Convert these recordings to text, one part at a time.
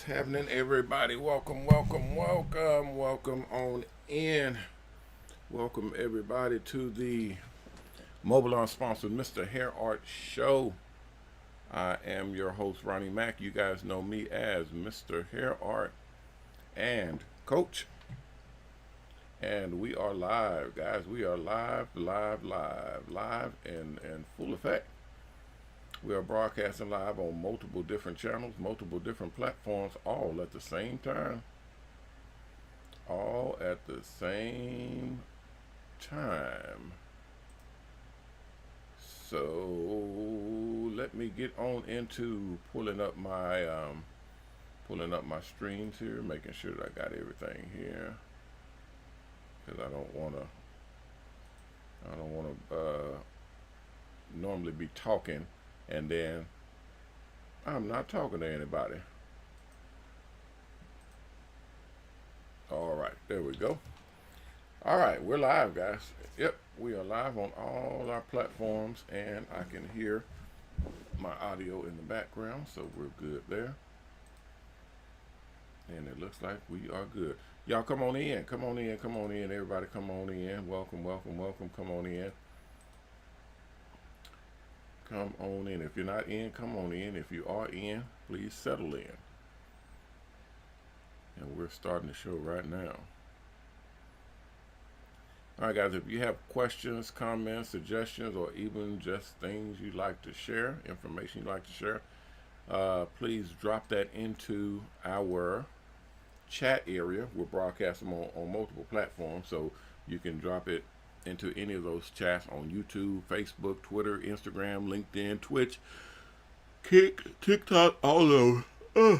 happening, everybody? Welcome on in. Welcome everybody to the Mobile Salons sponsored MrHairArt show. I am your host, Ronnie Mac. You guys know me as MrHairArt and Coach. And we are live, guys. We are live and full effect. We are broadcasting live on multiple different channels, multiple different platforms, all at the same time. All at the same time. So let me get on into pulling up my streams here, making sure that I got everything here, because I don't want to normally be talking and then I'm not talking to anybody. All right, there we go. All right, we're live, guys. Yep, we are live on all our platforms, and I can hear my audio in the background, so we're good there. And it looks like we are good. Y'all come on in, everybody come on in. Welcome, come on in. Come on in. If you're not in, come on in. If you are in, please settle in. And we're starting the show right now. All right, guys, if you have questions, comments, suggestions, or even just things you'd like to share, information you'd like to share, please drop that into our chat area. We're broadcasting on multiple platforms, so you can drop it into any of those chats on YouTube, Facebook, Twitter, Instagram, LinkedIn, Twitch, TikTok, all of those.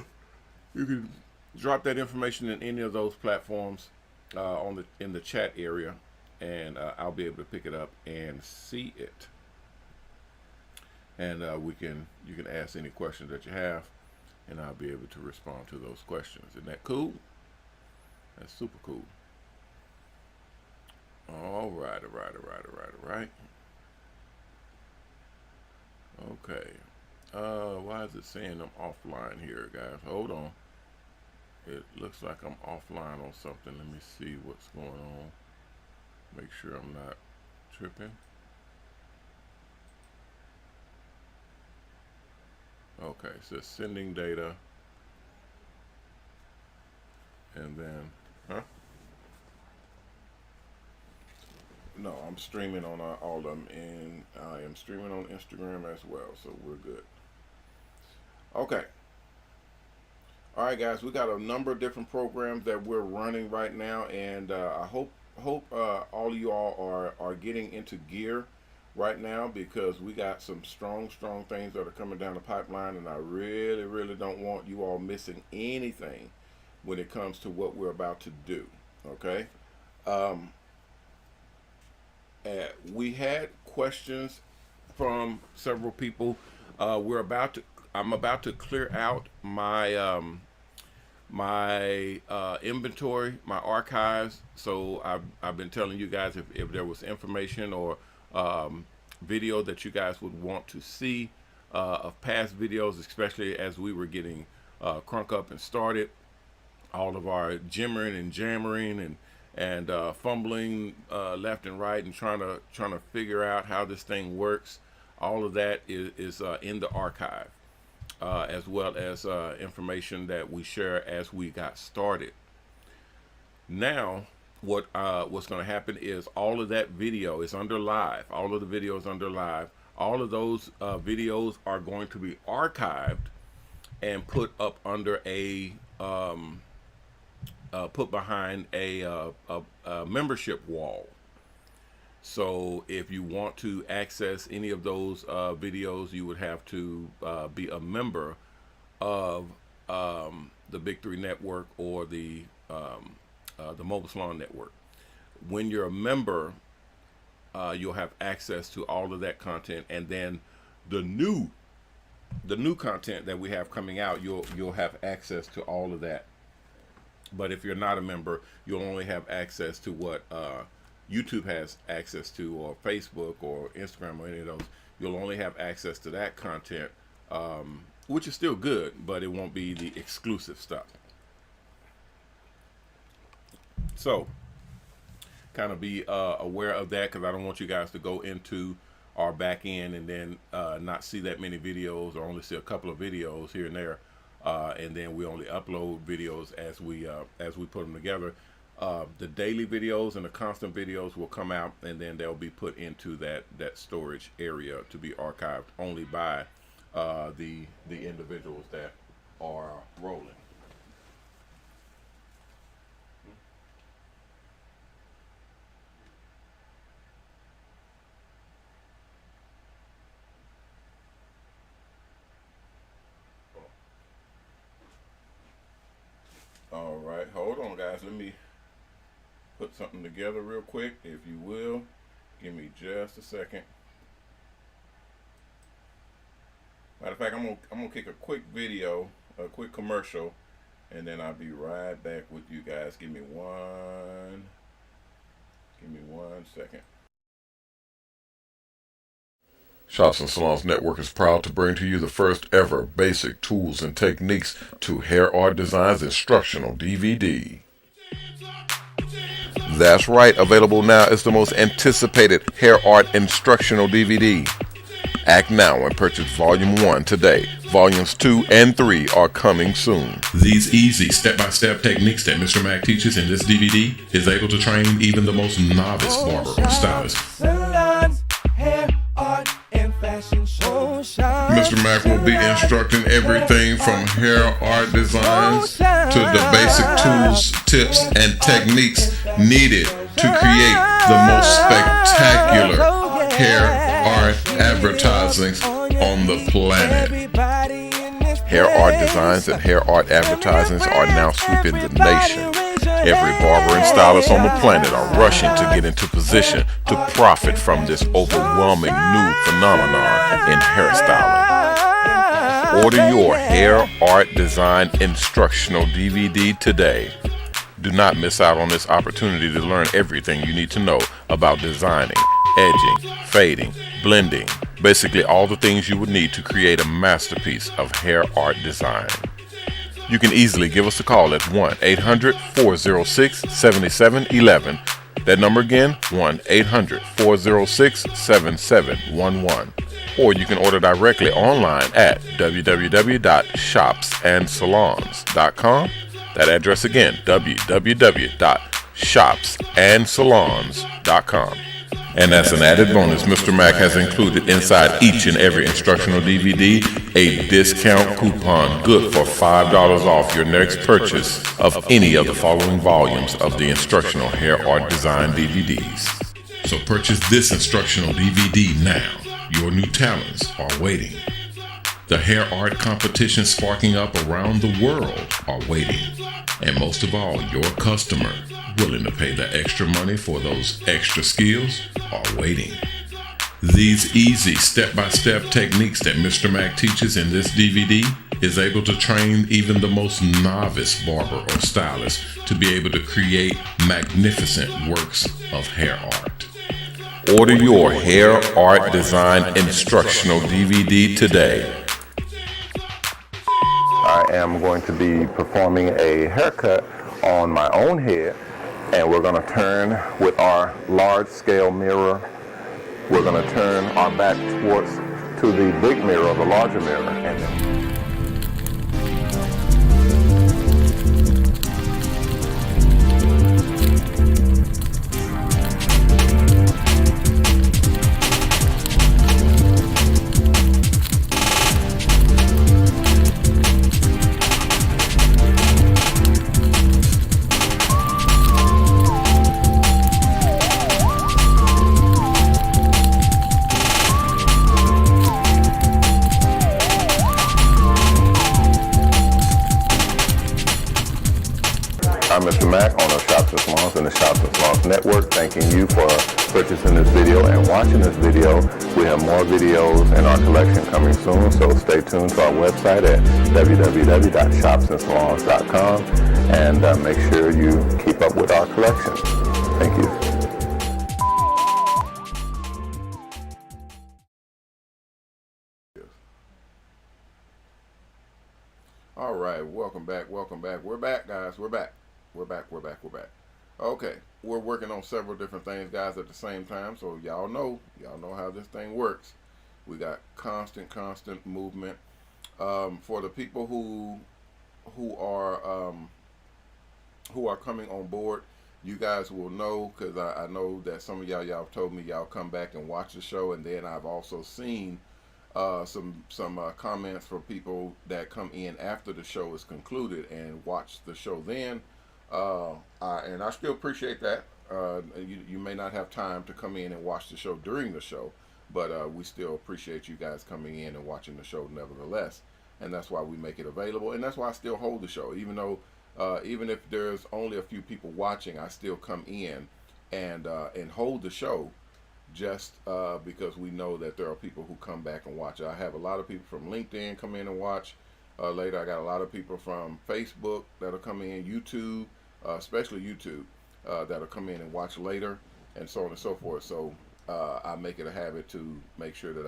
You can drop that information in any of those platforms in the chat area, and I'll be able to pick it up and see it. And you can ask any questions that you have, and I'll be able to respond to those questions. Isn't that cool? That's super cool. All right. Okay. Why is it saying I'm offline here, guys? Hold on. It looks like I'm offline on something. Let me see what's going on. Make sure I'm not tripping. Okay, it says sending data. And then, No, I'm streaming on all of them, and I am streaming on Instagram as well, so we're good. Okay. All right, guys, we got a number of different programs that we're running right now, and I hope all of you all are getting into gear right now, because we got some strong things that are coming down the pipeline, and I really don't want you all missing anything when it comes to what we're about to do. Okay. We had questions from several people. I'm about to clear out my my inventory, my archives. So I've been telling you guys, if there was information or video that you guys would want to see of past videos, especially as we were getting crunk up and started, all of our jimmering and jammering and fumbling left and right and trying to figure out how this thing works. All of that is in the archive, as well as information that we share as we got started. Now, what's going to happen is all of that video is under live. All of the videos under live. All of those videos are going to be archived and put up under a put behind a membership wall. So if you want to access any of those videos, you would have to be a member of the Big 3 Network or the Mobile Salon Network. When you're a member, you'll have access to all of that content, and then the new content that we have coming out, you'll have access to all of that. But if you're not a member, you'll only have access to what YouTube has access to, or Facebook or Instagram or any of those. You'll only have access to that content which is still good, but it won't be the exclusive stuff. So kind of be aware of that, because I don't want you guys to go into our back end and then not see that many videos, or only see a couple of videos here and there, and then we only upload videos as we put them together. The daily videos and the constant videos will come out, and then they'll be put into that storage area to be archived only by the individuals that are rolling. All right, hold on, guys. Let me put something together real quick, if you will. Give me just a second. Matter of fact, I'm gonna kick a quick video, a quick commercial, and then I'll be right back with you guys. Give me one second. Shops and Salons Network is proud to bring to you the first ever basic tools and techniques to hair art designs instructional DVD. That's right, available now is the most anticipated hair art instructional DVD. Act now and purchase Volume 1 today. Volumes 2 and 3 are coming soon. These easy step-by-step techniques that Mr. Mac teaches in this DVD is able to train even the most novice barber or stylist. Mr. Mac will be instructing everything from hair art designs to the basic tools, tips, and techniques needed to create the most spectacular hair art advertisings on the planet. Hair art designs and hair art advertisements are now sweeping the nation. Every barber and stylist on the planet are rushing to get into position to profit from this overwhelming new phenomenon in hairstyling. Order your hair art design instructional DVD today. Do not miss out on this opportunity to learn everything you need to know about designing, edging, fading, blending, basically all the things you would need to create a masterpiece of hair art design. You can easily give us a call at 1-800-406-7711. That number again, 1-800-406-7711. Or you can order directly online at www.shopsandsalons.com. That address again, www.shopsandsalons.com. And as an added bonus, Mr. Mac has included inside each and every instructional DVD a discount coupon good for $5 off your next purchase of any of the following volumes of the instructional hair art design DVDs. So purchase this instructional DVD now. Your new talents are waiting. The hair art competition sparking up around the world are waiting. And most of all, your customer, willing to pay the extra money for those extra skills, are waiting. These easy step-by-step techniques that Mr. Mac teaches in this DVD is able to train even the most novice barber or stylist to be able to create magnificent works of hair art. Order your hair art design instructional DVD today. I am going to be performing a haircut on my own head, and we're going to turn with our large scale mirror. We're going to turn our back towards to the big mirror, the larger mirror, and then I'm Mr. Mac, owner of Shops and Salons and the Shops and Salons Network, thanking you for purchasing this video and watching this video. We have more videos in our collection coming soon, so stay tuned to our website at www.shopsandsalons.com and make sure you keep up with our collection. Thank you. guys, we're back. We're back. Okay, we're working on several different things, guys, at the same time. So y'all know how this thing works. We got constant movement. For the people who are coming on board, you guys will know, because I know that some of y'all told me y'all come back and watch the show, and then I've also seen some comments from people that come in after the show is concluded and watch the show then, and I still appreciate that. You may not have time to come in and watch the show during the show, but we still appreciate you guys coming in and watching the show nevertheless, and that's why we make it available, and that's why I still hold the show, even if there's only a few people watching. I still come in and hold the show, just because we know that there are people who come back and watch. I have a lot of people from LinkedIn come in and watch later. I got a lot of people from Facebook that'll come in, YouTube, especially YouTube, that'll come in and watch later, and so on and so forth. So I make it a habit to make sure that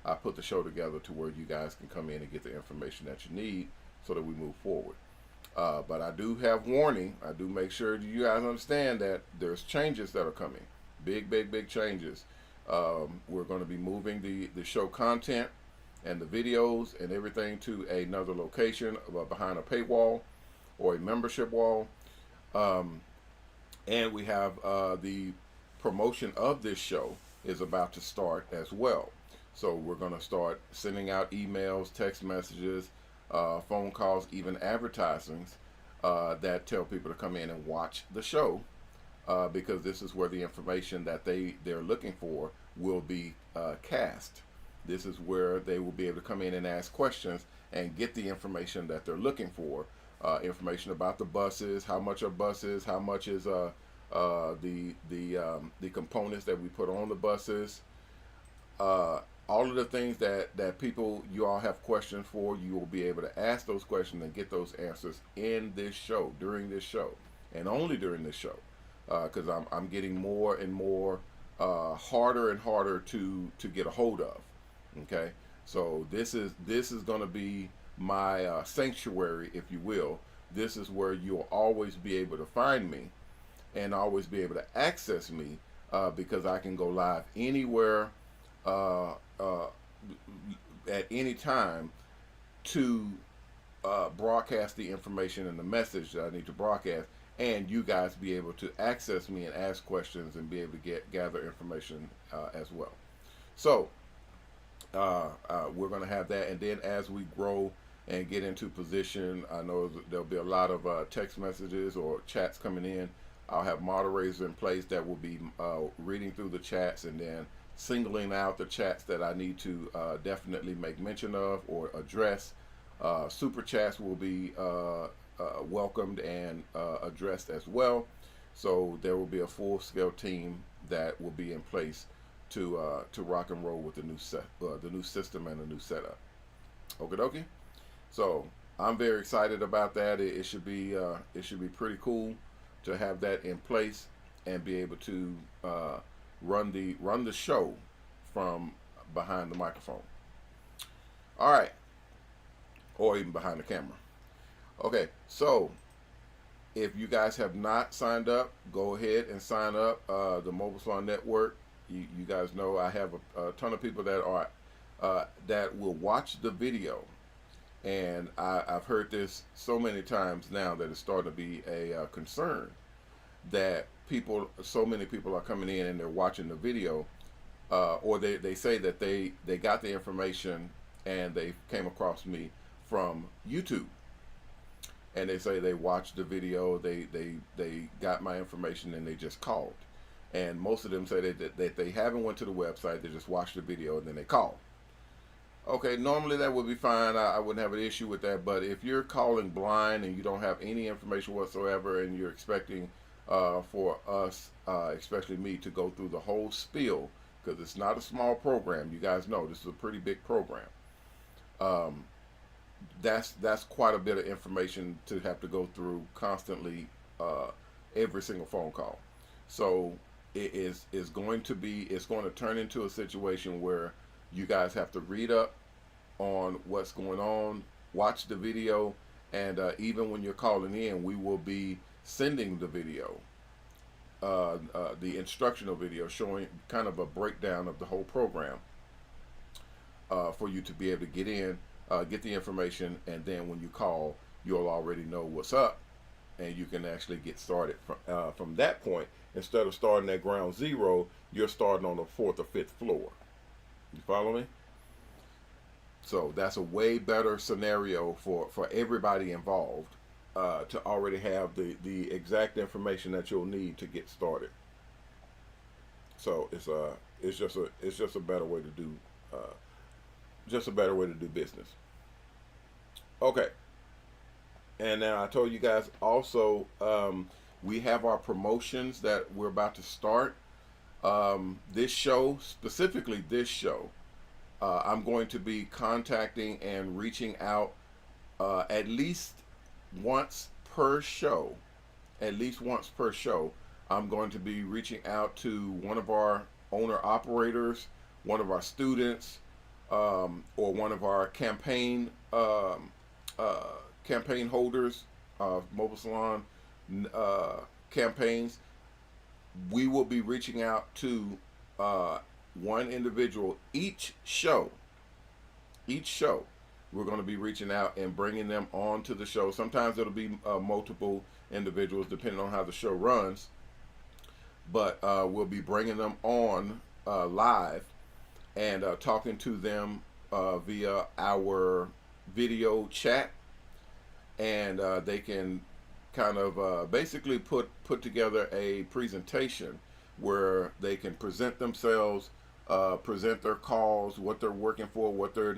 I put the show together to where you guys can come in and get the information that you need so that we move forward. But I do have warning. I do make sure you guys understand that there's changes that are coming. Big changes. We're going to be moving the show content and the videos and everything to another location, behind a paywall or a membership wall. And we have the promotion of this show is about to start as well. So we're going to start sending out emails, text messages, phone calls, even advertisements that tell people to come in and watch the show, because this is where the information that they're looking for will be cast. This is where they will be able to come in and ask questions and get the information that they're looking for. Information about the buses, how much are buses, how much is the components that we put on the buses. All of the things that people, you all have questions for, you will be able to ask those questions and get those answers in this show, during this show, and only during this show, because I'm getting more and more harder and harder to get a hold of. Okay, so this is going to be my sanctuary, if you will. This is where you'll always be able to find me and always be able to access me, because I can go live anywhere, at any time, to broadcast the information and the message that I need to broadcast, and you guys be able to access me and ask questions and be able to gather information as well. So we're going to have that, and then as we grow and get into position, I know there'll be a lot of text messages or chats coming in. I'll have moderators in place that will be reading through the chats and then singling out the chats that I need to definitely make mention of or address. Super chats will be welcomed and addressed as well. So there will be a full-scale team that will be in place to rock and roll with the new system and the new setup. Okie dokie. So I'm very excited about that. It should be pretty cool to have that in place and be able to run the show from behind the microphone. All right, or even behind the camera. Okay, so if you guys have not signed up, go ahead and sign up. The Mobile Salon Network. You guys know I have a ton of people that are that will watch the video, and I've heard this so many times now that it's starting to be a concern that so many people are coming in and they're watching the video, or they say that they got the information and they came across me from YouTube, and they say they watched the video, they got my information and they just called. And most of them say that they haven't went to the website, they just watched the video and then they called. Okay, normally that would be fine. I wouldn't have an issue with that. But if you're calling blind and you don't have any information whatsoever, and you're expecting for us, especially me, to go through the whole spiel, because it's not a small program. You guys know this is a pretty big program. That's quite a bit of information to have to go through constantly, every single phone call. So it's going to turn into a situation where you guys have to read up on what's going on, watch the video, And even when you're calling in, we will be sending the video, the instructional video showing kind of a breakdown of the whole program, for you to be able to get in, get the information, and then when you call, you'll already know what's up, and you can actually get started from that point. Instead of starting at ground zero, you're starting on the 4th or 5th floor. You follow me? So that's a way better scenario for everybody involved, to already have the exact information that you'll need to get started. So it's just a better way to do business. Okay. And now I told you guys also, we have our promotions that we're about to start. This show, specifically this show, I'm going to be contacting and reaching out at least once per show. At least once per show, I'm going to be reaching out to one of our owner operators, one of our students, or one of our campaign holders, mobile salon campaigns. We will be reaching out to one individual each show. We're going to be reaching out and bringing them on to the show. Sometimes it'll be multiple individuals depending on how the show runs, but we'll be bringing them on live and talking to them via our video chat, and they can kind of basically put together a presentation where they can present themselves, present their calls, what they're working for, what their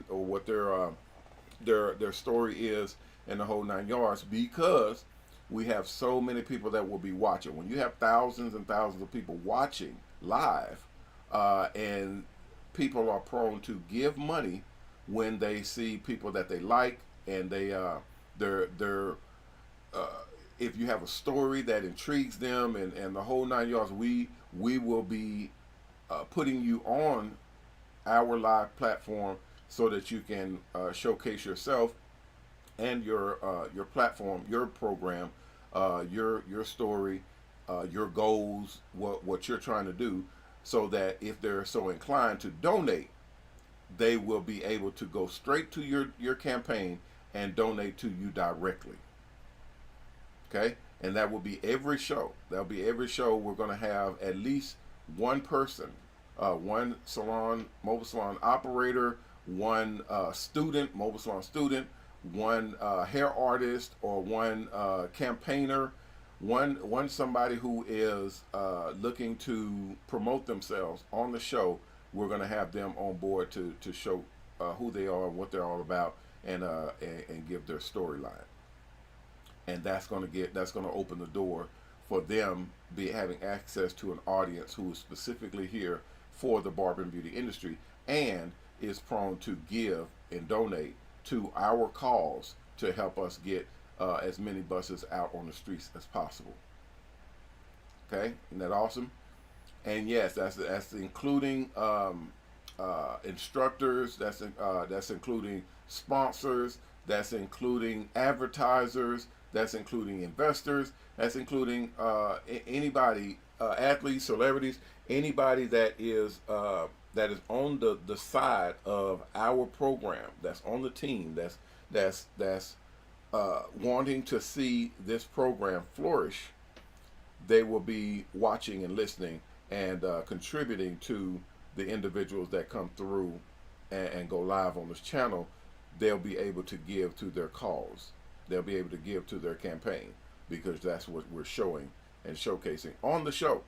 story is, and the whole 9 yards, because we have so many people that will be watching. When you have thousands and thousands of people watching live, and people are prone to give money when they see people that they like, and they're if you have a story that intrigues them, and the whole 9 yards, we will be putting you on our live platform so that you can showcase yourself and your platform, your program, your story, your goals, what you're trying to do, so that if they're so inclined to donate, they will be able to go straight to your campaign and donate to you directly. Okay? And that will be every show. That'll be every show. We're going to have at least one person, one mobile salon operator, one student, mobile salon student, one hair artist, or one campaigner, one somebody who is looking to promote themselves on the show. We're going to have them on board to show who they are, what they're all about, and give their storyline. And that's going to open the door for them having access to an audience who is specifically here for the barber and beauty industry, and is prone to give and donate to our cause to help us get as many buses out on the streets as possible. Okay, isn't that awesome? And yes, that's including instructors. That's including sponsors. That's including advertisers. That's including investors. That's including anybody, athletes, celebrities, anybody that is on the side of our program, that's on the team, that's wanting to see this program flourish. They will be watching and listening and contributing to the individuals that come through and go live on this channel. They'll be able to give to their cause. They'll be able to give to their campaign, because that's what we're showing and showcasing on the show.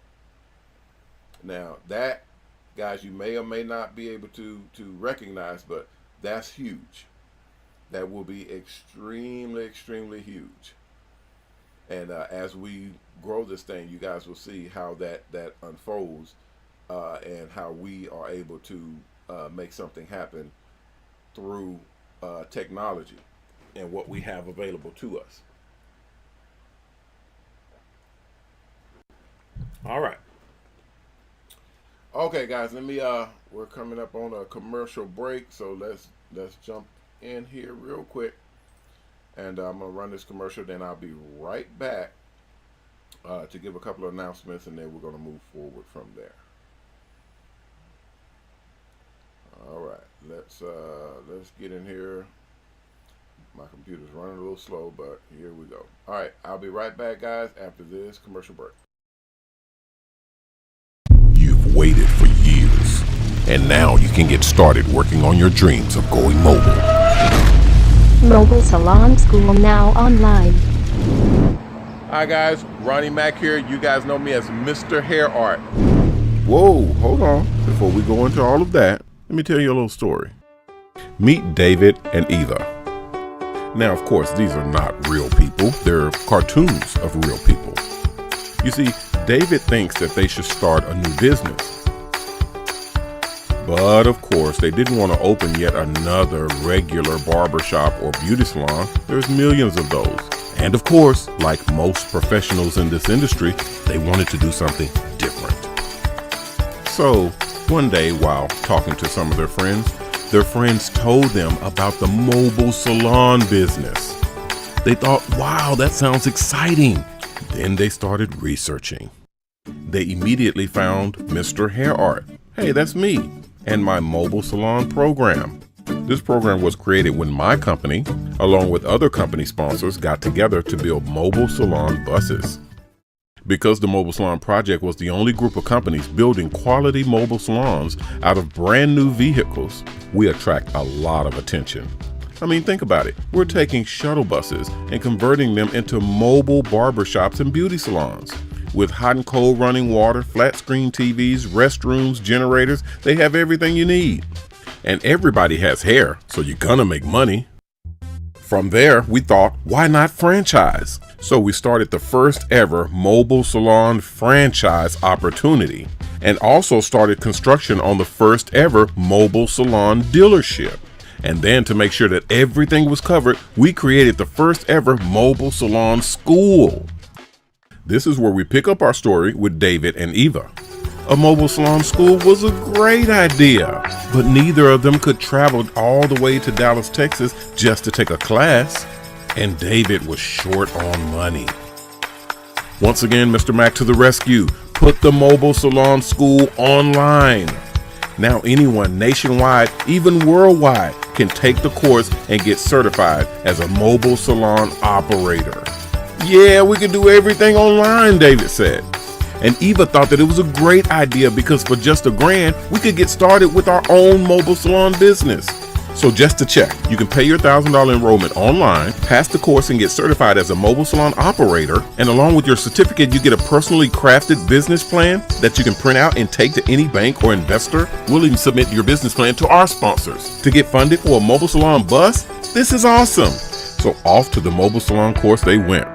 Now that, guys, you may or may not be able to recognize, but that's huge. That will be extremely, extremely huge. And as we grow this thing, you guys will see how that unfolds, and how we are able to make something happen through technology and what we have available to us. All right. Okay, guys, let me we're coming up on a commercial break, so let's jump in here real quick And I'm going to run this commercial, then I'll be right back to give a couple of announcements, and then we're going to move forward from there. All right, let's get in here. My computer's running a little slow, but here we go. All right, I'll be right back, guys, after this commercial break. You've waited for years, and now you can get started working on your dreams of going mobile. Mobile Salon School now online. Hi guys, Ronnie Mac here. You guys know me as MrHairArt. Whoa, hold on. Before we go into all of that, let me tell you a little story. Meet David and Eva. Now, of course, these are not real people. They're cartoons of real people. You see, David thinks that they should start a new business. But of course, they didn't want to open yet another regular barbershop or beauty salon. There's millions of those. And of course, like most professionals in this industry, they wanted to do something different. So one day, while talking to some of their friends told them about the mobile salon business. They thought, wow, that sounds exciting. Then they started researching. They immediately found MrHairArt. Hey, that's me, and my mobile salon program. This program was created when my company, along with other company sponsors, got together to build Mobile Salon Buses. Because the Mobile Salon Project was the only group of companies building quality mobile salons out of brand new vehicles, we attract a lot of attention. I mean, think about it. We're taking shuttle buses and converting them into mobile barbershops and beauty salons. With hot and cold running water, flat screen TVs, restrooms, generators, they have everything you need. And everybody has hair, so you're gonna make money. From there, we thought, why not franchise? So we started the first ever mobile salon franchise opportunity, and also started construction on the first ever mobile salon dealership. And then to make sure that everything was covered, we created the first ever mobile salon school. This is where we pick up our story with David and Eva. A mobile salon school was a great idea, but neither of them could travel all the way to Dallas, Texas just to take a class, and David was short on money. Once again, Mr. Mac to the rescue, put the mobile salon school online. Now anyone nationwide, even worldwide, can take the course and get certified as a mobile salon operator. Yeah, we can do everything online, David said. And Eva thought that it was a great idea because for just $1,000, we could get started with our own mobile salon business. So just to check, you can pay your $1,000 enrollment online, pass the course and get certified as a mobile salon operator. And along with your certificate, you get a personally crafted business plan that you can print out and take to any bank or investor. We'll even submit your business plan to our sponsors. To get funded for a mobile salon bus, this is awesome. So off to the mobile salon course they went.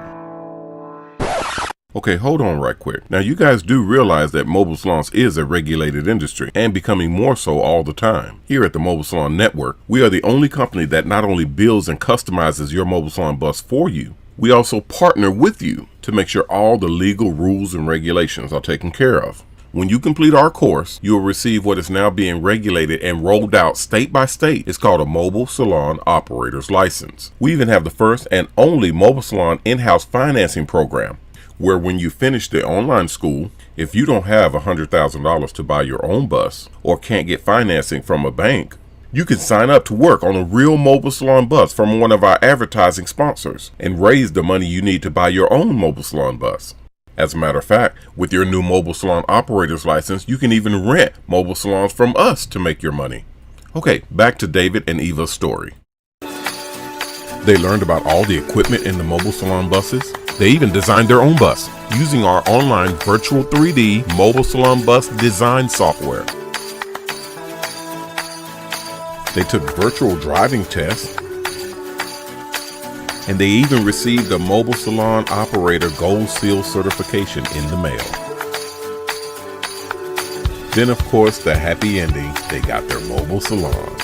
Okay, hold on right quick. Now you guys do realize that mobile salons is a regulated industry and becoming more so all the time. Here at the Mobile Salon Network, we are the only company that not only builds and customizes your mobile salon bus for you, we also partner with you to make sure all the legal rules and regulations are taken care of. When you complete our course, you will receive what is now being regulated and rolled out state by state. It's called a Mobile Salon Operator's License. We even have the first and only mobile salon in-house financing program, where when you finish the online school, if you don't have $100,000 to buy your own bus or can't get financing from a bank, you can sign up to work on a real mobile salon bus from one of our advertising sponsors and raise the money you need to buy your own mobile salon bus. As a matter of fact, with your new mobile salon operator's license, you can even rent mobile salons from us to make your money. Okay, back to David and Eva's story. They learned about all the equipment in the mobile salon buses. They even designed their own bus using our online virtual 3D mobile salon bus design software. They took virtual driving tests, and they even received a mobile salon operator gold seal certification in the mail. Then, of course, the happy ending, they got their mobile salon.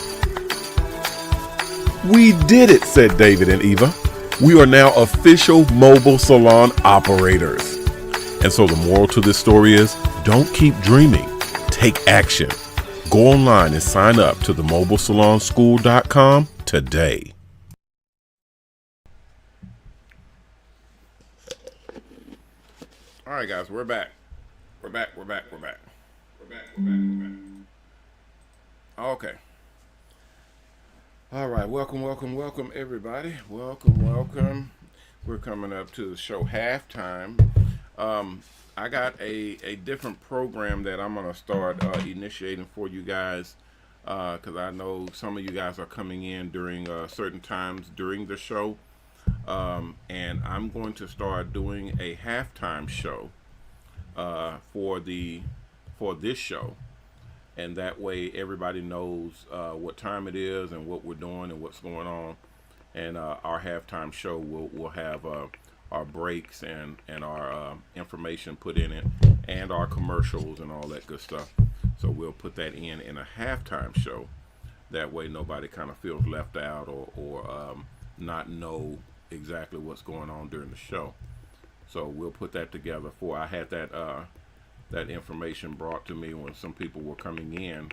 We did it, said David and Eva. We are now official mobile salon operators. And so the moral to this story is, don't keep dreaming, take action. Go online and sign up to the mobilesalonschool.com today. All right, guys, we're back. We're back. Okay. All right, welcome, everybody. Welcome. We're coming up to the show halftime. I got a different program that I'm gonna start initiating for you guys, because I know some of you guys are coming in during certain times during the show, and I'm going to start doing a halftime show for this show, and that way everybody knows what time it is and what we're doing and what's going on. And our halftime show will have our breaks and our information put in it, and our commercials and all that good stuff. So we'll put that in a halftime show. That way nobody kind of feels left out or not know exactly what's going on during the show. So we'll put that together. I had that information brought to me when some people were coming in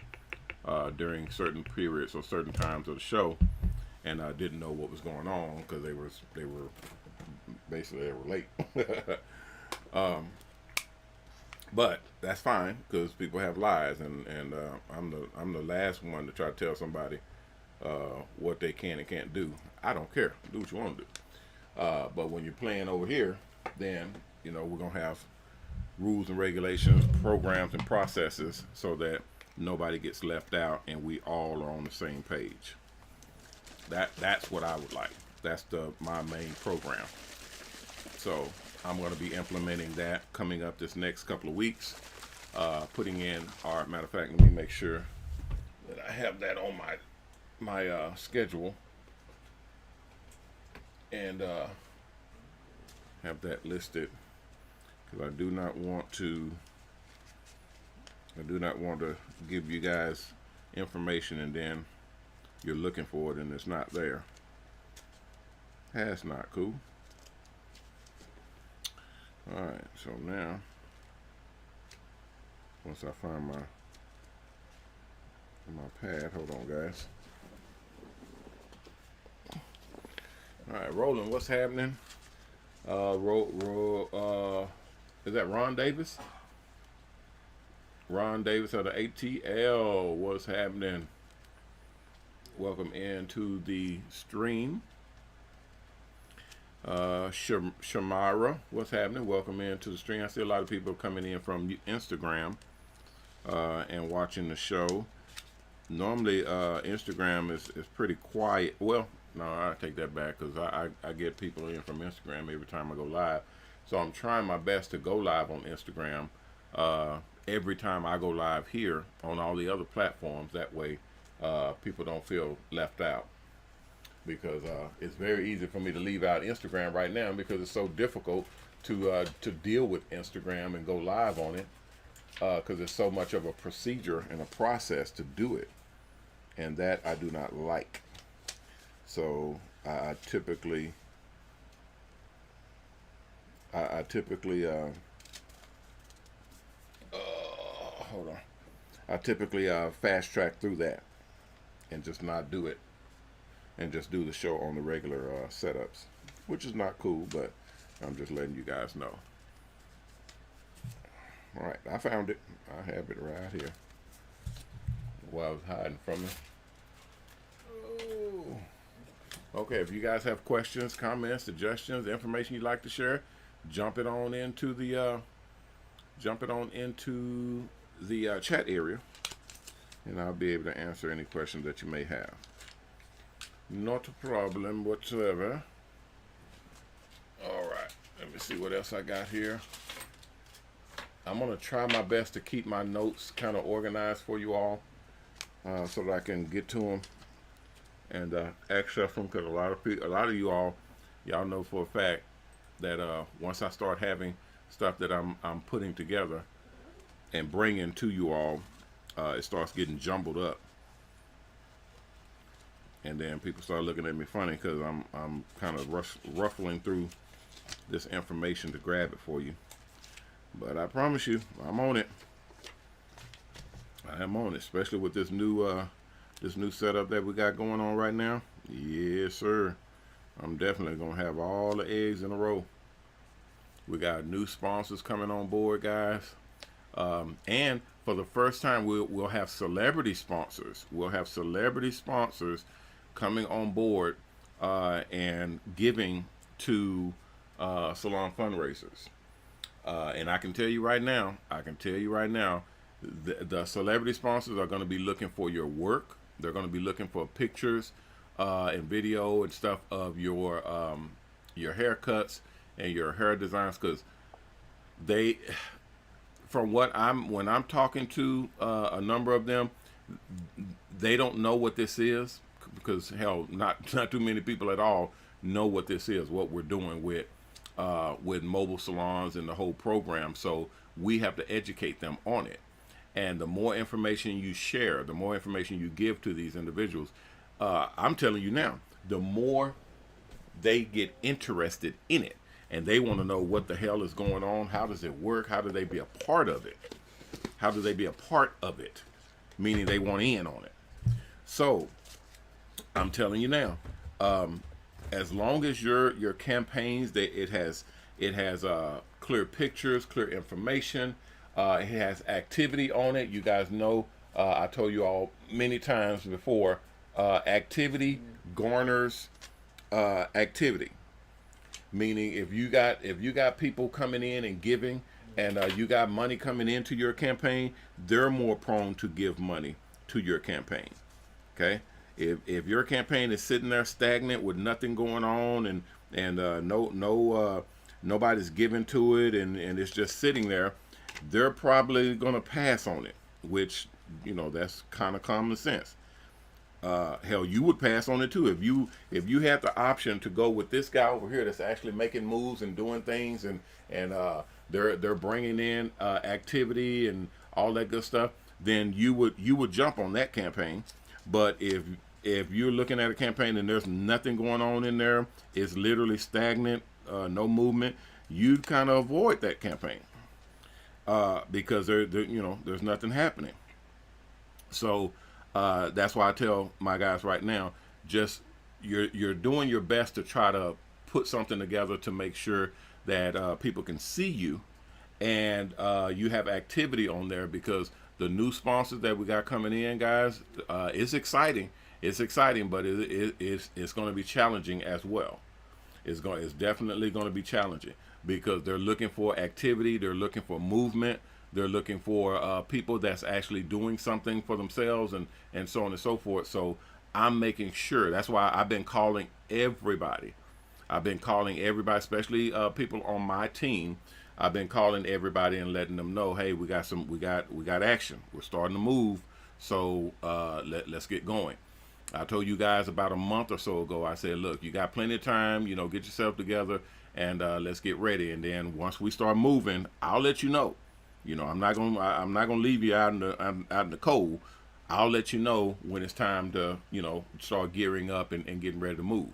during certain periods or certain times of the show, and I didn't know what was going on because they were late. But that's fine because people have lives, and I'm the last one to try to tell somebody what they can and can't do. I don't care. Do what you want to do. But when you're playing over here, then we're gonna have rules and regulations, programs and processes, so that nobody gets left out and we all are on the same page. That's what I would like. That's my main program. So I'm going to be implementing that coming up this next couple of weeks. Putting in our, matter of fact, let me make sure that I have that on my schedule, and have that listed, because I do not want to give you guys information and then you're looking for it and it's not there. That's not cool. Alright, so now once I find my pad, hold on guys. Alright, Roland, what's happening? Is that Ron Davis? Ron Davis of the ATL, what's happening? Welcome into the stream. Shamara, what's happening? Welcome into the stream. I see a lot of people coming in from Instagram and watching the show. Normally Instagram is pretty quiet. Well, no, I take that back, because I get people in from Instagram every time I go live. So I'm trying my best to go live on Instagram every time I go live here on all the other platforms. That way people don't feel left out, because it's very easy for me to leave out Instagram right now because it's so difficult to deal with Instagram and go live on it, because it's so much of a procedure and a process to do it, and that I do not like. So I typically hold on. I typically fast track through that and just not do it, and just do the show on the regular setups, which is not cool, but I'm just letting you guys know. All right, I found it. I have it right here. While I was hiding from it. Oh. Okay, if you guys have questions, comments, suggestions, information you'd like to share, jump it on into the chat area, and I'll be able to answer any questions that you may have. Not a problem whatsoever. All right, let me see what else I got here. I'm gonna try my best to keep my notes kind of organized for you all, so that I can get to them and access them, because a lot of you all, y'all know for a fact that once I start having stuff that I'm putting together and bringing to you all, it starts getting jumbled up, and then people start looking at me funny because I'm kind of ruffling through this information to grab it for you. But I promise you, I'm on it. I am on it, especially with this new setup that we got going on right now. Yes, sir. I'm definitely gonna have all the eggs in a row. We got new sponsors coming on board, guys. And for the first time, we'll have celebrity sponsors. We'll have celebrity sponsors coming on board and giving to salon fundraisers. And I can tell you right now, the celebrity sponsors are going to be looking for your work. They're going to be looking for pictures and video and stuff of your haircuts and your hair designs, because they, from what when I'm talking to a number of them, they don't know what this is, because hell, not too many people at all know what this is, what we're doing with mobile salons and the whole program. So we have to educate them on it. And the more information you share, the more information you give to these individuals, I'm telling you now, the more they get interested in it, and they want to know what the hell is going on. How does it work? How do they be a part of it? How do they be a part of it? Meaning they want in on it. So I'm telling you now, as long as your campaigns, it has clear pictures, clear information, it has activity on it. You guys know, I told you all many times before, activity garners activity. Meaning if you got people coming in and giving, and you got money coming into your campaign, they're more prone to give money to your campaign. Okay? If your campaign is sitting there stagnant with nothing going on, and nobody's giving to it, and it's just sitting there, they're probably gonna pass on it, which, that's kind of common sense. Hell, you would pass on it too if you had the option to go with this guy over here that's actually making moves and doing things, and they're bringing in activity and all that good stuff. Then you would jump on that campaign. But if you're looking at a campaign and there's nothing going on in there, it's literally stagnant, no movement, you'd kind of avoid that campaign because there's nothing happening. So that's why I tell my guys right now, just you're doing your best to try to put something together to make sure that people can see you, and you have activity on there, because the new sponsors that we got coming in, guys, it's exciting. It's exciting, but it's going to be challenging as well. It's definitely going to be challenging, because they're looking for activity, they're looking for movement, they're looking for people that's actually doing something for themselves, and so on and so forth. So I'm making sure. That's why I've been calling everybody. Especially people on my team. I've been calling everybody and letting them know, hey, we got action. We're starting to move. So let's get going. I told you guys about a month or so ago, I said, look, you got plenty of time, get yourself together, and let's get ready. And then once we start moving, I'll let you know. I'm not gonna leave you out in the cold. I'll let you know when it's time to, start gearing up and getting ready to move.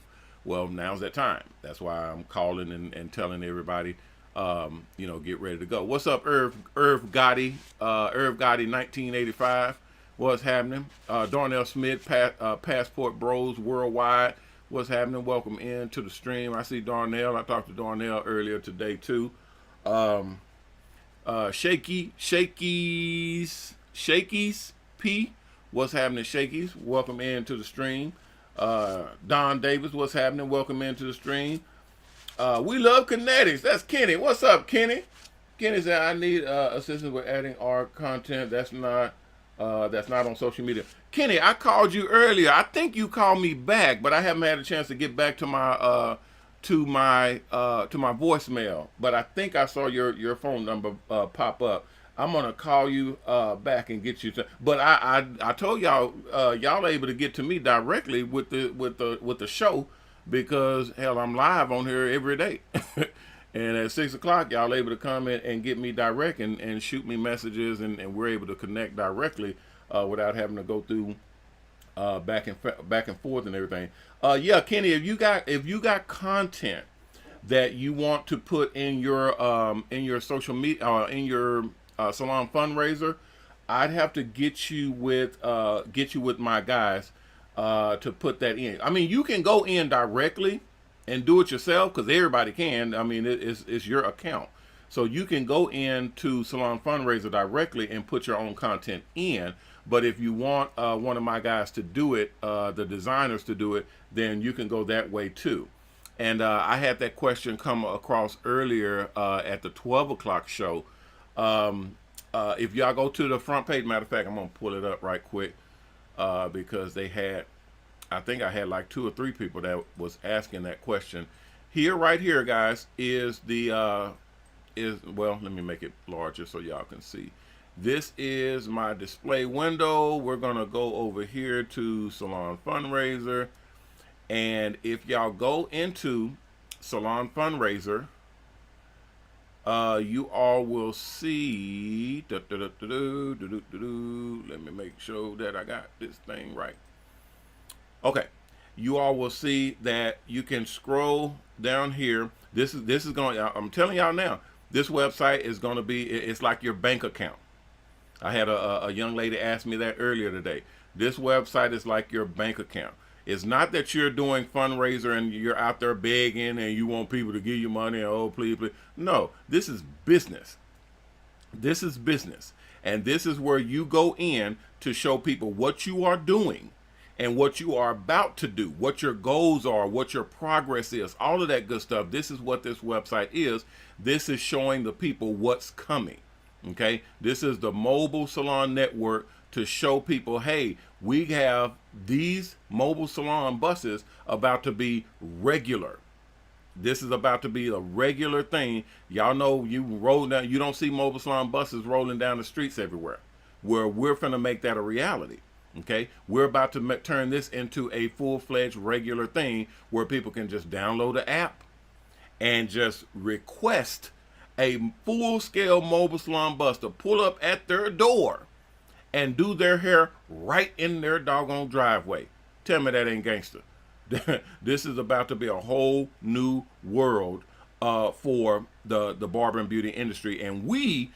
Well, now's that time. That's why I'm calling and telling everybody, get ready to go. What's up, Irv Gotti? Irv Gotti 1985. What's happening? Darnell Smith, Passport Bros Worldwide. What's happening? Welcome in to the stream. I see Darnell. I talked to Darnell earlier today too. Shakies P. What's happening, Shakies? Welcome in to the stream. Don Davis, what's happening? Welcome into the stream. We love kinetics. That's Kenny. What's up, Kenny? Kenny said, I need assistance with adding our content. That's not on social media. Kenny, I called you earlier. I think you called me back, but I haven't had a chance to get back to my voicemail. But I think I saw your phone number pop up. I'm gonna call you back and get you to. But I told y'all y'all able to get to me directly with the show, because hell, I'm live on here every day. And at 6 o'clock, y'all able to come in and get me direct and shoot me messages, and we're able to connect directly without having to go through back and forth and everything. Yeah, Kenny, if you got content that you want to put in your social media, in your salon fundraiser, I'd have to get you with my guys to put that in. I mean, you can go in directly and do it yourself, because everybody can. I mean, it's your account. So you can go into Salon Fundraiser directly and put your own content in. But if you want one of my guys to do it, the designers to do it, then you can go that way too. And I had that question come across earlier at the 12 o'clock show. If y'all go to the front page, matter of fact, I'm going to pull it up right quick because they had, I think I had like 2 or 3 people that was asking that question. Here, right here, guys, is the, well, let me make it larger so y'all can see. This is my display window. We're going to go over here to Salon Fundraiser. And if y'all go into Salon Fundraiser, you all will see, let me make sure that I got this thing right. Okay, you all will see that you can scroll down here. This is going, I'm telling y'all now, this website is going to be, it's like your bank account. I had a young lady ask me that earlier today. This website is like your bank account. It's not that you're doing fundraiser and you're out there begging and you want people to give you money and, oh, please, please. No, this is business. This is business. And this is where you go in to show people what you are doing and what you are about to do, what your goals are, what your progress is, all of that good stuff. This is what this website is. This is showing the people what's coming. Okay, this is the Mobile Salon Network to show people, hey, we have these mobile salon buses about to be regular. This is about to be a regular thing. Y'all know you roll down, you don't see mobile salon buses rolling down the streets everywhere. Where we're finna make that a reality. Okay, we're about to turn this into a full-fledged regular thing where people can just download the app and just request a full-scale mobile salon bus to pull up at their door and do their hair right in their doggone driveway. Tell me that ain't gangster. This is about to be a whole new world for the barber and beauty industry, and we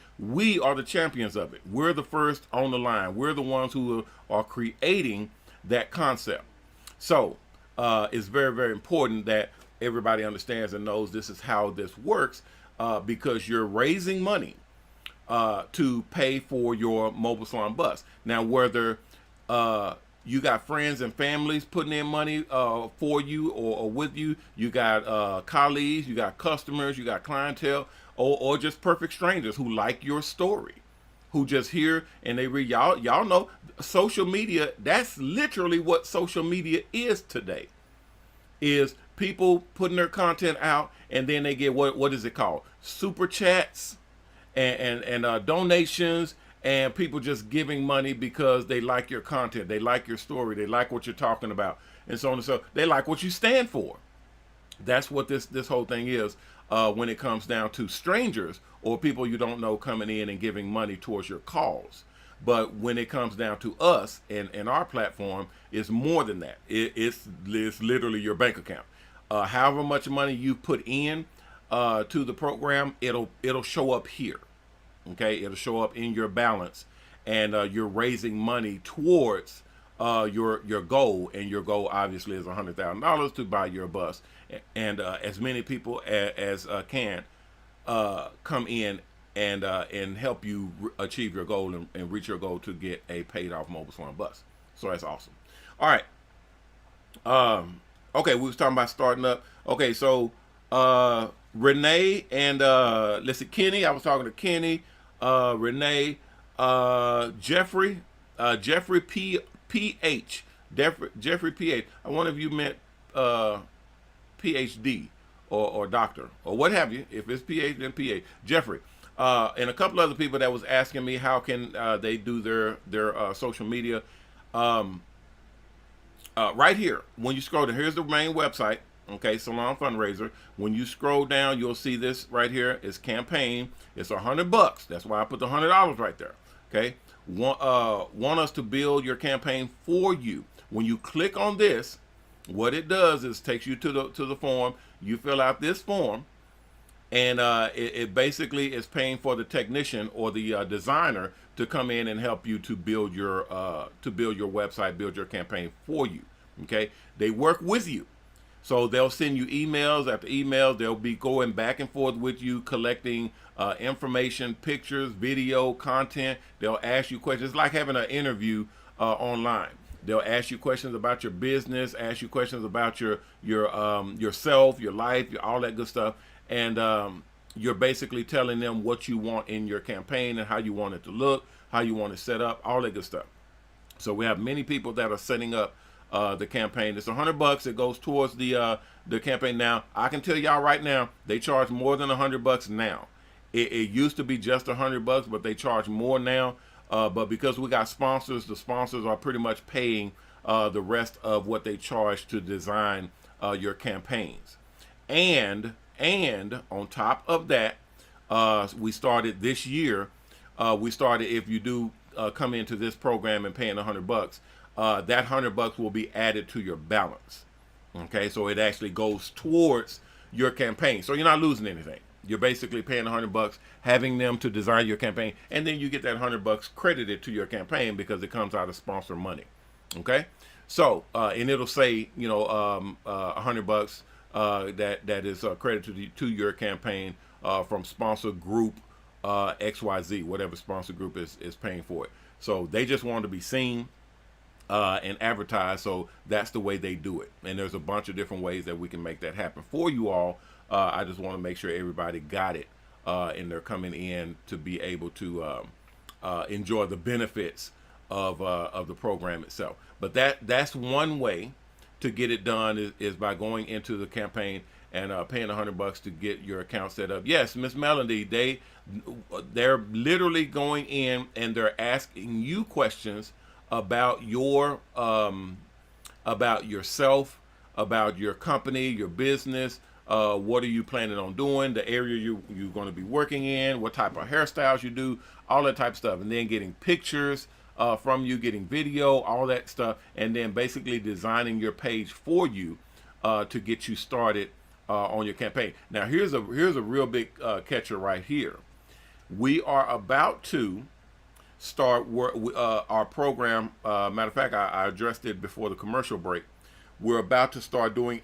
are the champions of it. We're the first on the line. We're the ones who are creating that concept. So it's very, very important that everybody understands and knows this is how this works, because you're raising money to pay for your mobile salon bus. Now, whether you got friends and families putting in money for you or with you, you got colleagues, you got customers, you got clientele, or just perfect strangers who like your story, who just hear and they read. Y'all know social media, that's literally what social media is today, is people putting their content out, and then they get what is it called? Super chats and donations, and people just giving money because they like your content, they like your story, they like what you're talking about, and so on and so. They like what you stand for. That's what this whole thing is when it comes down to strangers or people you don't know coming in and giving money towards your cause. But when it comes down to us and our platform, it's more than that. It's literally your bank account. However much money you put in to the program, it'll show up here. Okay, it'll show up in your balance, and you're raising money towards your goal, and your goal obviously is $100,000 to buy your bus, and as many people as can come in and help you achieve your goal and reach your goal to get a paid off mobile salon bus. So that's awesome. All right. Okay, we was talking about starting up. Okay, so Renee and let's see, Kenny. I was talking to Kenny, Renee, Jeffrey PH. Jeffrey PH. I wonder if you meant PhD or doctor or what have you. If it's PH, then PH. Jeffrey. And a couple other people that was asking me how can they do their social media. Right here, when you scroll down, here's the main website. Okay, Salon Fundraiser. When you scroll down, you'll see this right here. It's campaign. It's $100. That's why I put the $100 right there. Okay, want us to build your campaign for you. When you click on this, what it does is takes you to the form. You fill out this form, and it basically is paying for the technician or the designer to come in and help you to build your website, build your campaign for you. Okay, they work with you. So they'll send you emails after emails. They'll be going back and forth with you, collecting information, pictures, video, content. They'll ask you questions. It's like having an interview online. They'll ask you questions about your business, ask you questions about your yourself, your life, all that good stuff, and you're basically telling them what you want in your campaign and how you want it to look, how you want it set up, all that good stuff. So we have many people that are setting up the campaign. It's $100. It goes towards the campaign. Now I can tell y'all right now, they charge more than $100 now. It used to be just $100, but they charge more now. But because we got sponsors, the sponsors are pretty much paying the rest of what they charge to design your campaigns. And on top of that, we started this year. If you do come into this program and paying $100, that $100 will be added to your balance. Okay, so it actually goes towards your campaign. So you're not losing anything. You're basically paying $100, having them to design your campaign, and then you get that $100 credited to your campaign because it comes out of sponsor money. Okay, so and it'll say $100 that is credited to your campaign from sponsor group XYZ, whatever sponsor group is paying for it. So they just want to be seen and advertised. So that's the way they do it. And there's a bunch of different ways that we can make that happen for you all. I just want to make sure everybody got it, and they're coming in to be able to enjoy the benefits of the program itself. But that's one way to get it done is by going into the campaign and paying $100 to get your account set up. Yes, Miss Melody, they're literally going in and they're asking you questions about about yourself, about your company, your business. What are you planning on doing? The area you're going to be working in, what type of hairstyles you do, all that type of stuff, and then getting pictures from you, getting video, all that stuff, and then basically designing your page for you to get you started on your campaign. Now, here's a real big catcher right here. We are about to start our program. Matter of fact, I addressed it before the commercial break. We're about to start doing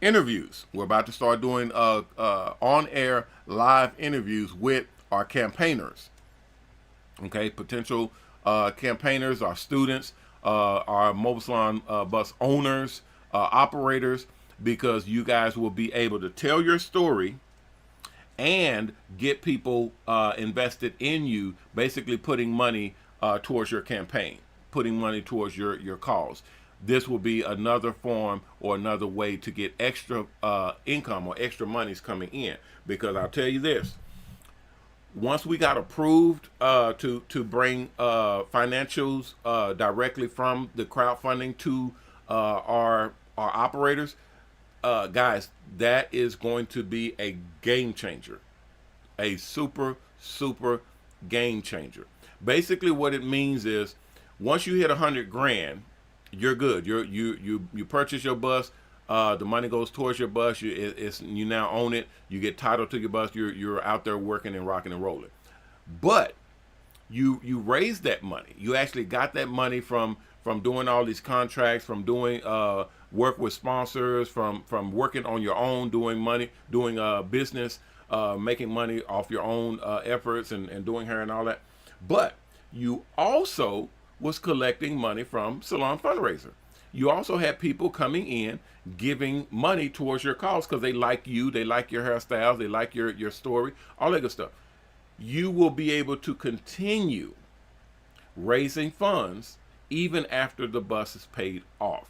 interviews. We're about to start doing on-air live interviews with our campaigners. Okay, potential campaigners, our students, our mobile salon bus owners, operators, because you guys will be able to tell your story and get people invested in you, basically putting money towards your campaign, putting money towards your cause. This will be another form or another way to get extra income or extra monies coming in. Because I'll tell you this, once we got approved to bring financials directly from the crowdfunding to our operators, guys, that is going to be a game changer, a super game changer. Basically, what it means is once you hit 100 grand, you're good. You purchase your bus. The money goes towards your bus. You now own it. You get title to your bus. You're out there working and rocking and rolling. But you raised that money. You actually got that money from doing all these contracts, from doing work with sponsors, from working on your own, doing business, making money off your own efforts and doing hair and all that. But you also was collecting money from Salon Fundraiser. You also had people coming in giving money towards your cause because they like you, they like your hairstyles, they like your story, all that good stuff. You will be able to continue raising funds even after the bus is paid off.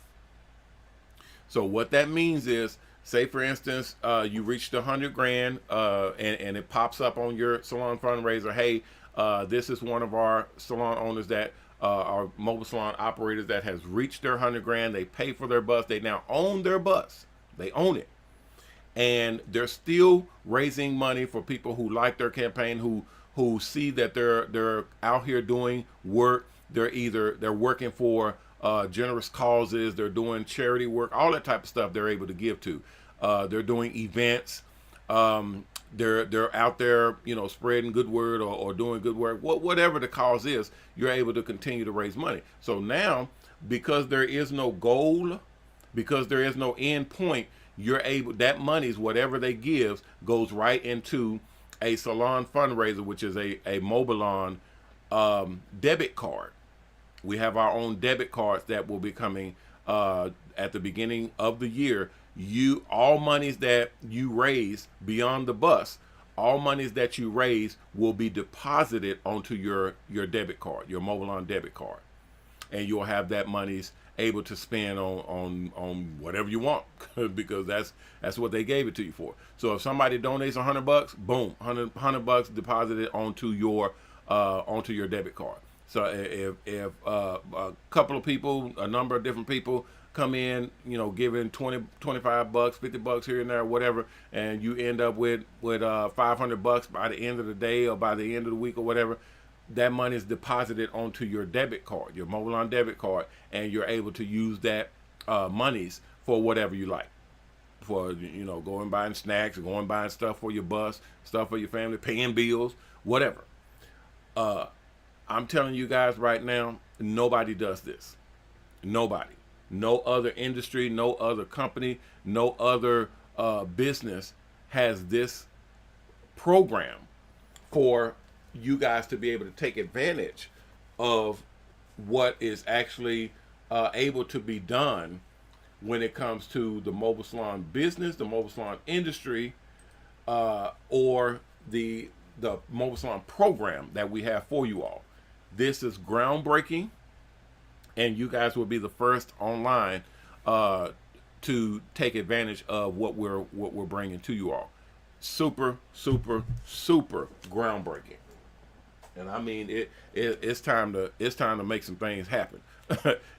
So what that means is, say for instance, you reached 100 grand and it pops up on your Salon Fundraiser, hey, this is one of our salon owners that our mobile salon operators that has reached their 100 grand. They pay for their bus. They now own their bus. They own it. And they're still raising money for people who like their campaign, who see that they're out here doing work. They're working for generous causes. They're doing charity work, all that type of stuff they're able to give to. They're doing events. They're out there, spreading good word or doing good work. Whatever the cause is, you're able to continue to raise money. So now, because there is no goal because there is no end point. You're able, that money's whatever they give goes right into a salon fundraiser, which is a Mobile debit card. We have our own debit cards that will be coming at the beginning of the year. All monies that you raise beyond the bus, all monies that you raise will be deposited onto your debit card, your Mobile debit card, and you'll have that monies able to spend on whatever you want because that's what they gave it to you for. So if somebody donates $100, boom, $100 deposited onto your debit card. So if a couple of people, a number of different people come in, giving 20, 25 bucks, 50 bucks here and there, whatever, and you end up with $500 by the end of the day or by the end of the week or whatever, that money is deposited onto your debit card, your Mobile debit card, and you're able to use that monies for whatever you like. For, going buying snacks, or going buying stuff for your bus, stuff for your family, paying bills, whatever. I'm telling you guys right now, nobody does this. Nobody. No other industry, no other company, no other business has this program for you guys to be able to take advantage of what is actually able to be done when it comes to the mobile salon business, the mobile salon industry, or the mobile salon program that we have for you all. This is groundbreaking, and you guys will be the first online to take advantage of what we're bringing to you all. Super, super, super groundbreaking. And I mean, it's time to make some things happen.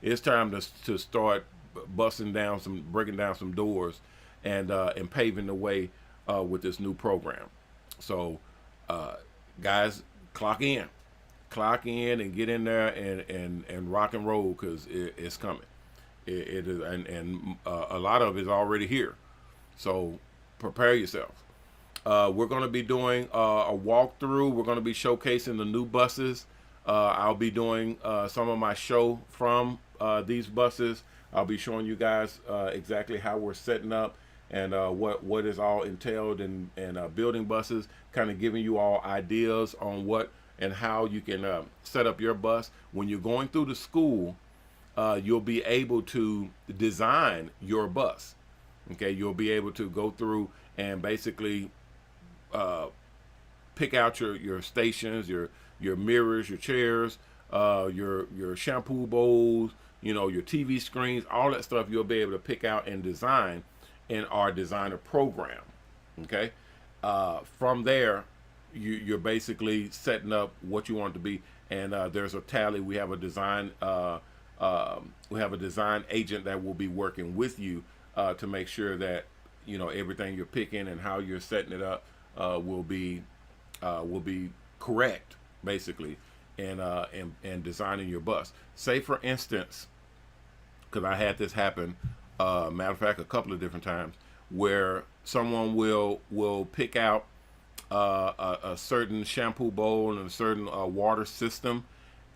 It's time to start breaking down some doors, and paving the way with this new program. So, guys, clock in and get in there and rock and roll, because it's coming. It is, and a lot of it is already here. So prepare yourself. We're going to be doing a walkthrough. We're going to be showcasing the new buses. I'll be doing some of my show from these buses. I'll be showing you guys exactly how we're setting up and what is all entailed in building buses, kind of giving you all ideas on what and how you can set up your bus. When you're going through the school, you'll be able to design your bus. Okay, you'll be able to go through and basically pick out your stations, your mirrors, your chairs, your shampoo bowls, your TV screens, all that stuff you'll be able to pick out and design in our designer program. Okay, from there, you're basically setting up what you want it to be, and there's a tally. We have a design agent that will be working with you to make sure that everything you're picking and how you're setting it up will be correct, basically, and designing your bus. Say for instance, because I had this happen, matter of fact, a couple of different times, where someone will pick out a certain shampoo bowl and a certain water system,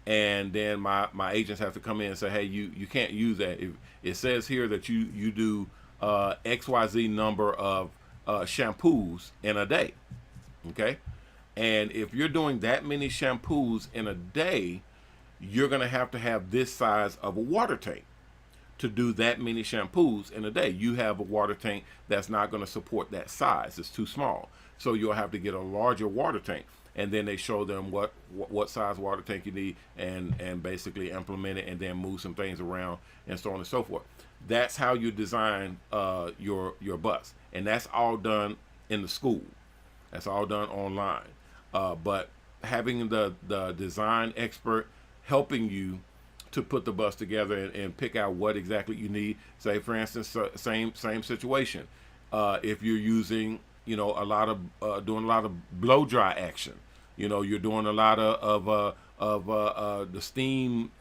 and then my agents have to come in and say, hey, you can't use that. It says here that you do XYZ number of shampoos in a day. Okay, and if you're doing that many shampoos in a day, you're gonna have to have this size of a water tank to do that many shampoos in a day. You have a water tank that's not going to support that size. It's too small. So you'll have to get a larger water tank. And then they show them what size water tank you need, and basically implement it, and then move some things around and so on and so forth. That's how you design your bus. And that's all done in the school. That's all done online. But having the design expert helping you to put the bus together and pick out what exactly you need. Say, for instance, same situation. If you're using, doing a lot of blow dry action. You're doing a lot of the steam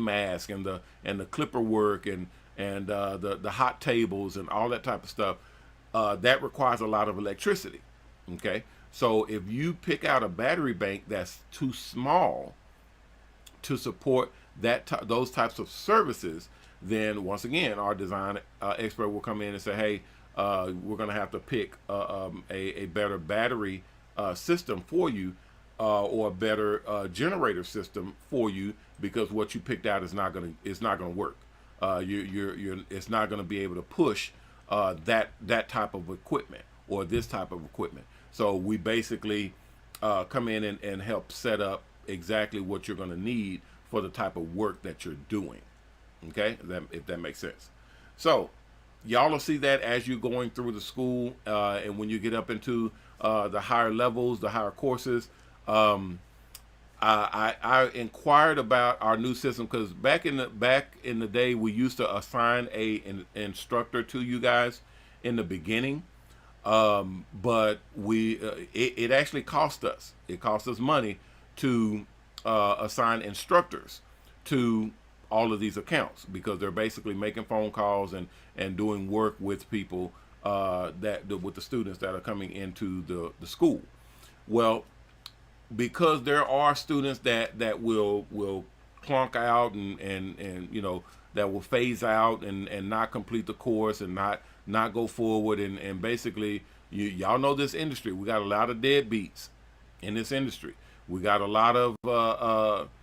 mask and the clipper work and the hot tables and all that type of stuff. That requires a lot of electricity. Okay, so if you pick out a battery bank that's too small to support those types of services, then once again, our design expert will come in and say, hey, we're going to have to pick a better battery system for you, or a better generator system for you, because what you picked out is not going to work. It's not going to be able to push that type of equipment or this type of equipment. So we basically come in and help set up exactly what you're going to need for the type of work that you're doing. Okay, if that makes sense. So y'all will see that as you're going through the school, and when you get up into the higher levels, the higher courses. I inquired about our new system, because back in the day we used to assign an instructor to you guys in the beginning, but it actually cost us. It cost us money to assign instructors to all of these accounts, because they're basically making phone calls and doing work with people with the students that are coming into the school. Well, because there are students that will clunk out and you know, that will phase out and not complete the course and not go forward, and basically y'all know this industry. We got a lot of deadbeats in this industry. We got a lot of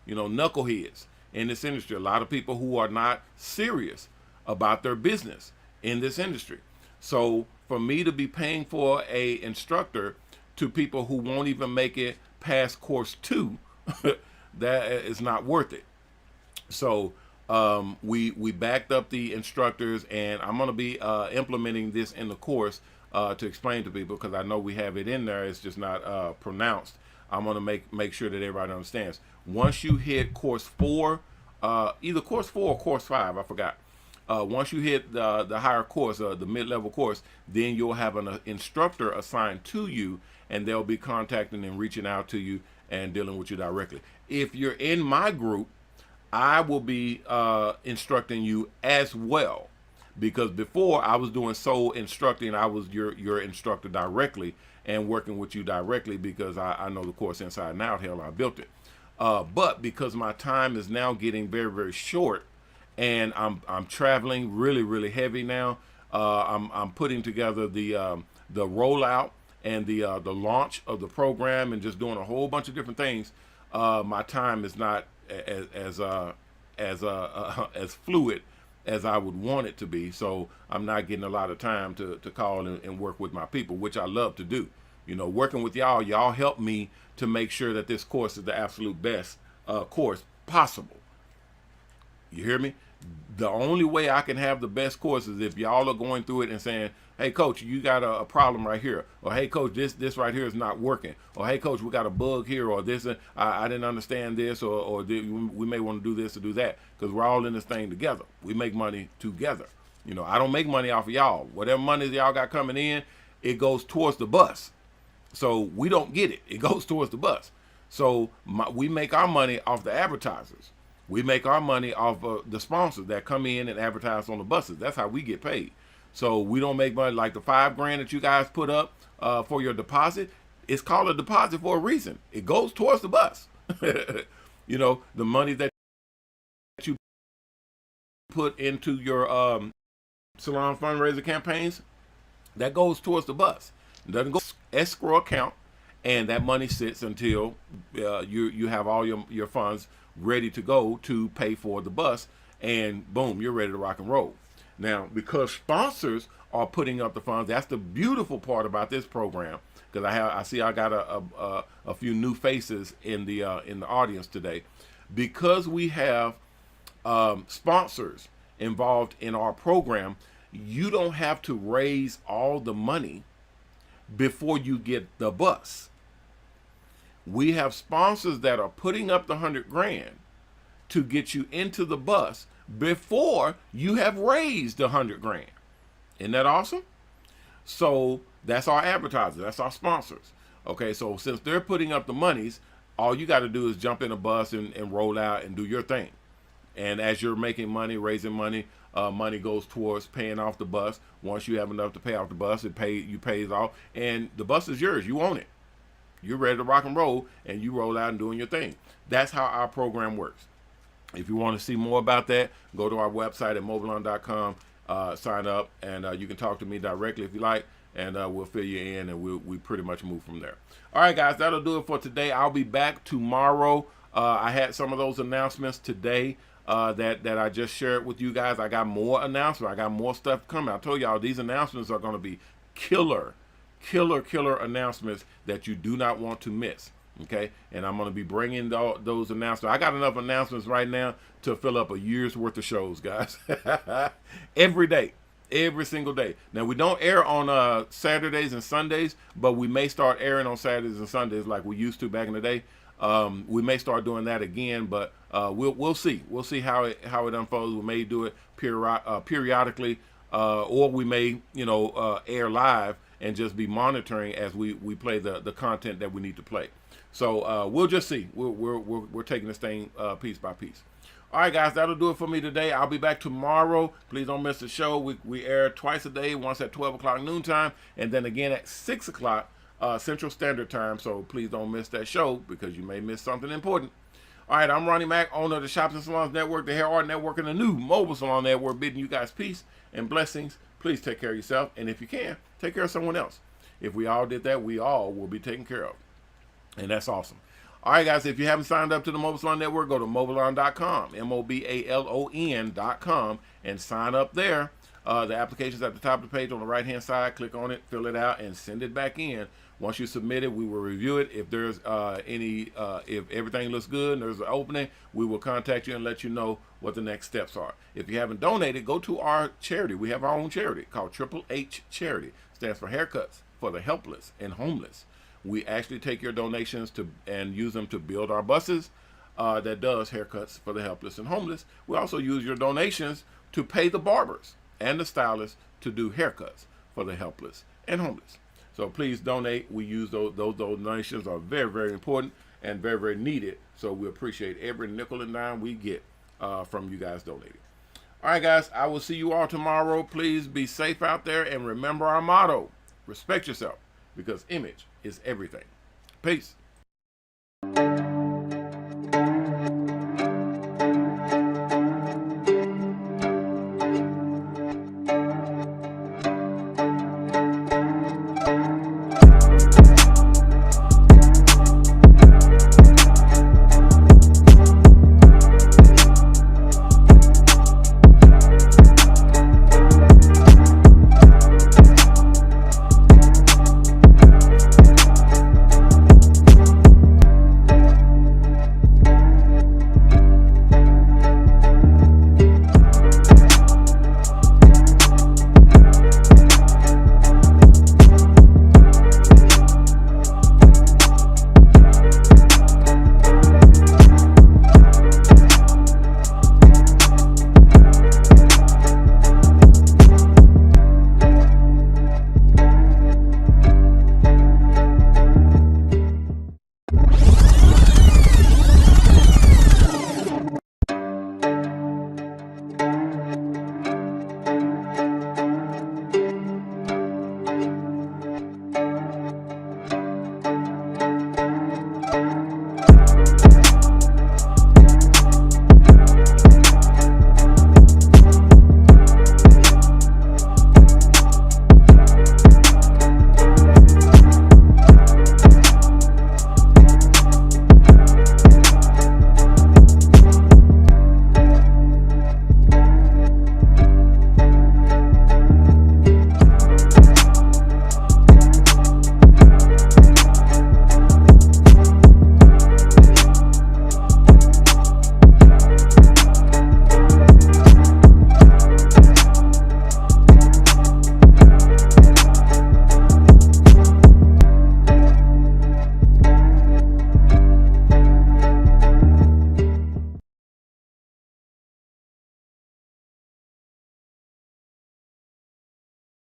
you know, knuckleheads in this industry. A lot of people who are not serious about their business in this industry. So for me to be paying for a instructor to people who won't even make it past course 2, that is not worth it. So we backed up the instructors, and I'm going to be implementing this in the course to explain to people, because I know we have it in there. It's just not pronounced. I'm going to make sure that everybody understands. Once you hit course 4, either course 4 or course 5, I forgot. Once you hit the higher course, the mid-level course, then you'll have an instructor assigned to you, and they'll be contacting and reaching out to you and dealing with you directly. If you're in my group, I will be instructing you as well, because before I was doing sole instructing. I was your instructor directly and working with you directly, because I know the course inside and out. Hell, I built it. But because my time is now getting very, very short, and I'm traveling really heavy now, I'm putting together the rollout and the launch of the program, and just doing a whole bunch of different things. My time is not as fluid as I would want it to be. So I'm not getting a lot of time to call and work with my people, which I love to do. You know, working with y'all help me to make sure that this course is the absolute best course possible. You hear me? The only way I can have the best course is if y'all are going through it and saying, hey coach, you got a problem right here, or hey coach, this right here is not working, or hey coach, we got a bug here, or this, I didn't understand this, or we may want to do this or do that, because we're all in this thing together. We make money together. You know, I don't make money off of y'all. Whatever money y'all got coming in, it goes towards the bus. So we don't get it. It goes towards the bus. So we make our money off the advertisers. We make our money off the sponsors that come in and advertise on the buses. That's how we get paid. So we don't make money like the $5,000 that you guys put up for your deposit. It's called a deposit for a reason. It goes towards the bus. You know, the money that you put into your salon fundraiser campaigns, that goes towards the bus. It doesn't go escrow account, and that money sits until you have all your funds ready to go to pay for the bus, and boom, you're ready to rock and roll. Now, because sponsors are putting up the funds, that's the beautiful part about this program, because I see I got a few new faces in the audience today, because we have sponsors involved in our program. You don't have to raise all the money before you get the bus. We have sponsors that are putting up the $100,000 to get you into the bus before you have raised the $100,000. Isn't that awesome? So that's our advertisers, that's our sponsors. Okay, so since they're putting up the monies, all you got to do is jump in a bus and roll out and do your thing. And as you're making money, raising money, money goes towards paying off the bus. Once you have enough to pay off the bus, you pays off, and the bus is yours. You own it. You're ready to rock and roll, and you roll out and doing your thing. That's how our program works. If you want to see more about that, go to our website at mobilesalon.com, sign up, and you can talk to me directly if you like, and we'll fill you in, and we pretty much move from there. All right, guys, that'll do it for today. I'll be back tomorrow. I had some of those announcements today that I just shared with you guys. I got more announcements. I got more stuff coming. I told y'all these announcements are going to be killer announcements that you do not want to miss. Okay, and I'm going to be bringing those announcements. I got enough announcements right now to fill up a year's worth of shows, guys. Every day, every single day. Now, we don't air on Saturdays and Sundays, but we may start airing on Saturdays and Sundays like we used to back in the day. We may start doing that again, but we'll see. We'll see how it unfolds. We may do it periodically, or we may air live and just be monitoring as we play the content that we need to play. So we'll just see. We're taking this thing piece by piece. All right, guys, that'll do it for me today. I'll be back tomorrow. Please don't miss the show. We air twice a day, once at 12 o'clock noontime, and then again at 6 o'clock Central Standard Time. So please don't miss that show because you may miss something important. All right, I'm Ronnie Mac, owner of the Shops and Salons Network, the Hair Art Network, and the new Mobile Salon Network, bidding you guys peace and blessings. Please take care of yourself, and if you can, take care of someone else. If we all did that, we all will be taken care of. And that's awesome. All right, guys, if you haven't signed up to the Mobile Salon Network, go to mobilesalon.com, mobalon.com, and sign up there. The application's at the top of the page on the right-hand side. Click on it, fill it out, and send it back in. Once you submit it, we will review it. If there's if everything looks good and there's an opening, we will contact you and let you know what the next steps are. If you haven't donated, go to our charity. We have our own charity called Triple H Charity. It stands for Haircuts for the Helpless and Homeless. We actually take your donations and use them to build our buses that does haircuts for the helpless and homeless. We also use your donations to pay the barbers and the stylists to do haircuts for the helpless and homeless. So please donate. We use those donations are very, very important and very, very needed. So we appreciate every nickel and dime we get from you guys donating. All right, guys, I will see you all tomorrow. Please be safe out there and remember our motto: respect yourself, because image is everything. Peace.